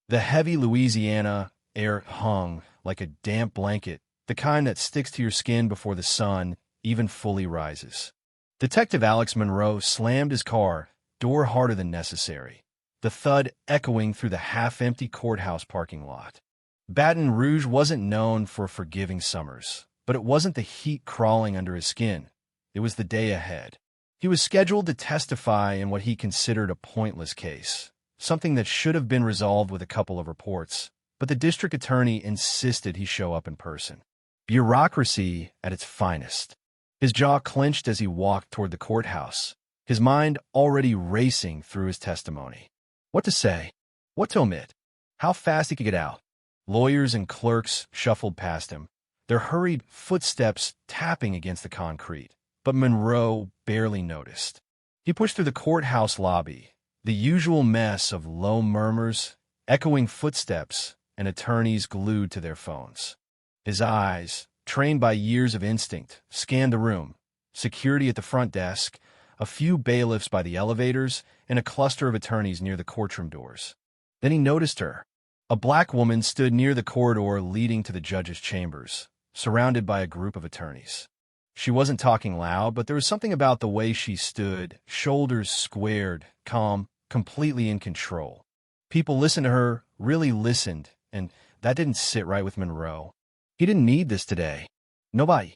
The heavy Louisiana air hung like a damp blanket, the kind that sticks to your skin before the sun even fully rises. Detective Alex Monroe slammed his car, door harder than necessary, the thud echoing through the half-empty courthouse parking lot. Baton Rouge wasn't known for forgiving summers, but it wasn't the heat crawling under his skin. It was the day ahead. He was scheduled to testify in what he considered a pointless case, something that should have been resolved with a couple of reports, but the district attorney insisted he show up in person. Bureaucracy at its finest. His jaw clenched as he walked toward the courthouse, his mind already racing through his testimony. What to say? What to omit? How fast he could get out? Lawyers and clerks shuffled past him, their hurried footsteps tapping against the concrete, but Monroe barely noticed. He pushed through the courthouse lobby, the usual mess of low murmurs, echoing footsteps, and attorneys glued to their phones. His eyes, trained by years of instinct, scanned the room, security at the front desk, a few bailiffs by the elevators, and a cluster of attorneys near the courtroom doors. Then he noticed her. A black woman stood near the corridor leading to the judge's chambers, surrounded by a group of attorneys. She wasn't talking loud, but there was something about the way she stood, shoulders squared, calm, completely in control. People listened to her, really listened, and that didn't sit right with Monroe. He didn't need this today. Nobody.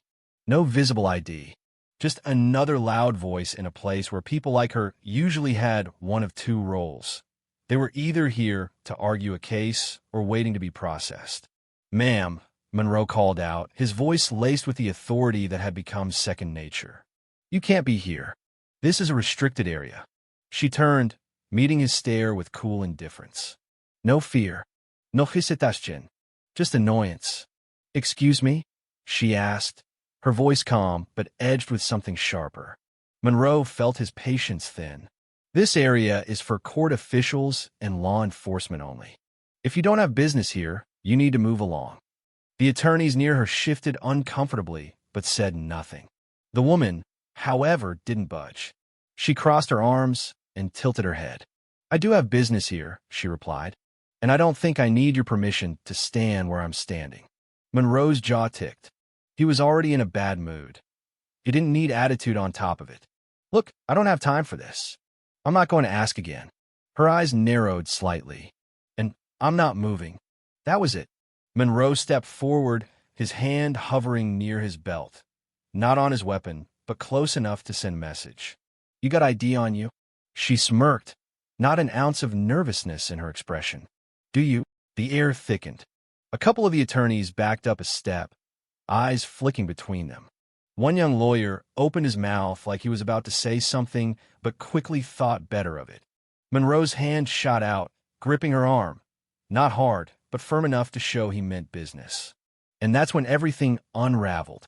No visible ID. Just another loud voice in a place where people like her usually had one of two roles. They were either here to argue a case or waiting to be processed. "Ma'am," Monroe called out, his voice laced with the authority that had become second nature. "You can't be here. This is a restricted area." She turned, meeting his stare with cool indifference. "No fear. No hesitation. Just annoyance." "Excuse me?" she asked, her voice calm but edged with something sharper. Monroe felt his patience thin. This area is for court officials and law enforcement only. If you don't have business here, you need to move along. The attorneys near her shifted uncomfortably, but said nothing. The woman, however, didn't budge. She crossed her arms and tilted her head. "I do have business here," she replied, "and I don't think I need your permission to stand where I'm standing." Monroe's jaw ticked. He was already in a bad mood. He didn't need attitude on top of it. "Look, I don't have time for this. I'm not going to ask again." Her eyes narrowed slightly. "And I'm not moving." That was it. Monroe stepped forward, his hand hovering near his belt. Not on his weapon, but close enough to send message. "You got ID on you?" She smirked, not an ounce of nervousness in her expression. "Do you?" The air thickened. A couple of the attorneys backed up a step, eyes flicking between them. One young lawyer opened his mouth like he was about to say something, but quickly thought better of it. Monroe's hand shot out, gripping her arm. Not hard, but firm enough to show he meant business. And that's when everything unraveled.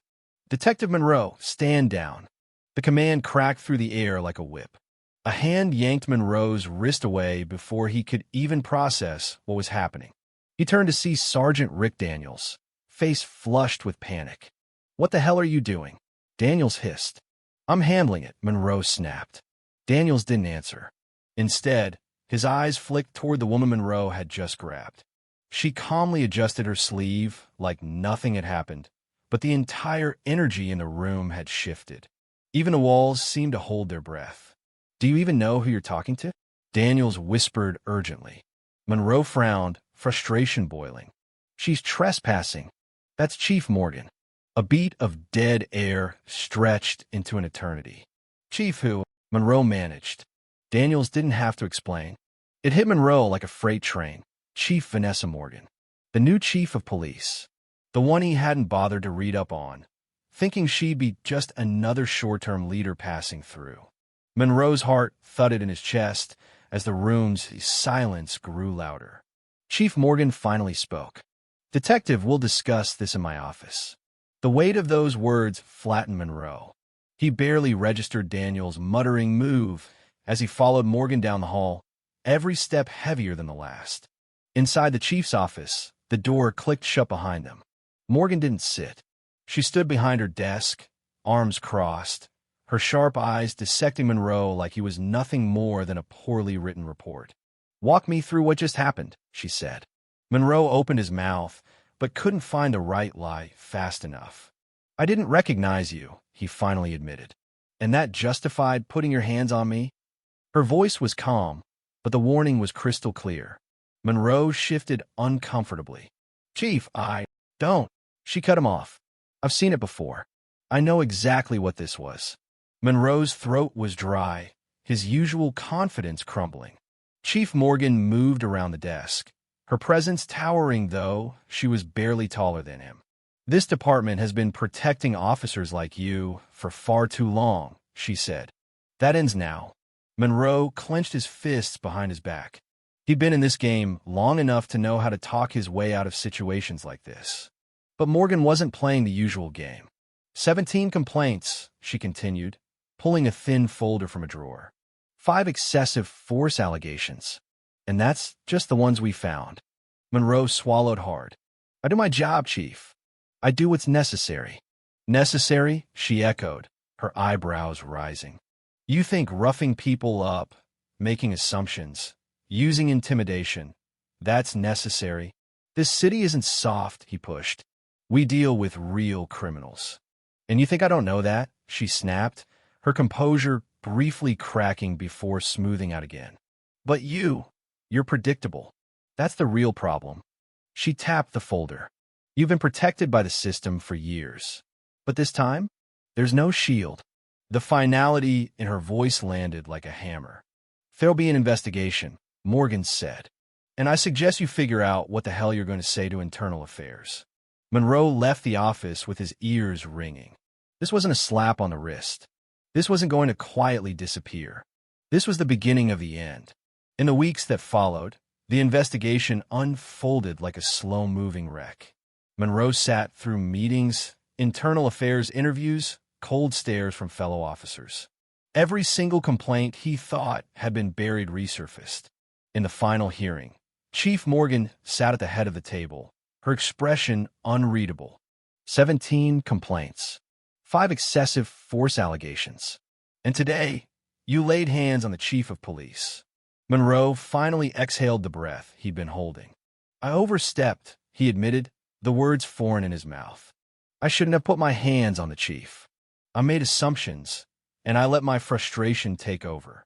"Detective Monroe, stand down." The command cracked through the air like a whip. A hand yanked Monroe's wrist away before he could even process what was happening. He turned to see Sergeant Rick Daniels, face flushed with panic. "What the hell are you doing?" Daniels hissed. "I'm handling it," Monroe snapped. Daniels didn't answer. Instead, his eyes flicked toward the woman Monroe had just grabbed. She calmly adjusted her sleeve like nothing had happened, but the entire energy in the room had shifted. Even the walls seemed to hold their breath. "Do you even know who you're talking to?" Daniels whispered urgently. Monroe frowned, frustration boiling. "She's trespassing. That's Chief Morgan." A beat of dead air stretched into an eternity. "Chief who?" Monroe managed. Daniels didn't have to explain. It hit Monroe like a freight train. Chief Vanessa Morgan. The new chief of police. The one he hadn't bothered to read up on, thinking she'd be just another short-term leader passing through. Monroe's heart thudded in his chest as the room's silence grew louder. Chief Morgan finally spoke. "Detective, we'll discuss this in my office." The weight of those words flattened Monroe. He barely registered Daniels' muttering move as he followed Morgan down the hall, every step heavier than the last. Inside the chief's office, the door clicked shut behind them. Morgan didn't sit. She stood behind her desk, arms crossed, her sharp eyes dissecting Monroe like he was nothing more than a poorly written report. Walk me through what just happened, she said. Monroe opened his mouth, but couldn't find the right lie fast enough. I didn't recognize you, he finally admitted. And that justified putting your hands on me? Her voice was calm, but the warning was crystal clear. Monroe shifted uncomfortably. Chief, I don't. She cut him off. I've seen it before. I know exactly what this was. Monroe's throat was dry, his usual confidence crumbling. Chief Morgan moved around the desk. Her presence towering, though she was barely taller than him. This department has been protecting officers like you for far too long, she said. That ends now. Monroe clenched his fists behind his back. He'd been in this game long enough to know how to talk his way out of situations like this. But Morgan wasn't playing the usual game. 17 complaints, she continued, pulling a thin folder from a drawer. 5 excessive force allegations. And that's just the ones we found. Monroe swallowed hard. I do my job, Chief. I do what's necessary. Necessary? She echoed, her eyebrows rising. You think roughing people up, making assumptions, using intimidation, that's necessary? This city isn't soft, he pushed. We deal with real criminals. And you think I don't know that? She snapped, her composure briefly cracking before smoothing out again. But you're predictable. That's the real problem. She tapped the folder. You've been protected by the system for years. But this time, there's no shield. The finality in her voice landed like a hammer. There'll be an investigation, Morgan said. And I suggest you figure out what the hell you're going to say to Internal Affairs. Monroe left the office with his ears ringing. This wasn't a slap on the wrist. This wasn't going to quietly disappear. This was the beginning of the end. In the weeks that followed, the investigation unfolded like a slow-moving wreck. Monroe sat through meetings, internal affairs interviews, cold stares from fellow officers. Every single complaint he thought had been buried resurfaced. In the final hearing, Chief Morgan sat at the head of the table, her expression unreadable. 17 complaints. 5 excessive force allegations. And today, you laid hands on the chief of police. Monroe finally exhaled the breath he'd been holding. I overstepped, he admitted, the words foreign in his mouth. I shouldn't have put my hands on the chief. I made assumptions, and I let my frustration take over.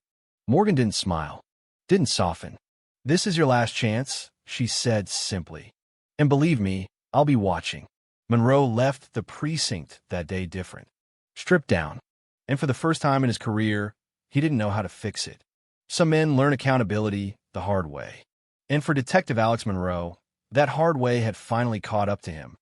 Morgan didn't smile, didn't soften. This is your last chance, she said simply. And believe me, I'll be watching. Monroe left the precinct that day different, stripped down, and for the first time in his career, he didn't know how to fix it. Some men learn accountability the hard way. And for Detective Alex Monroe, that hard way had finally caught up to him.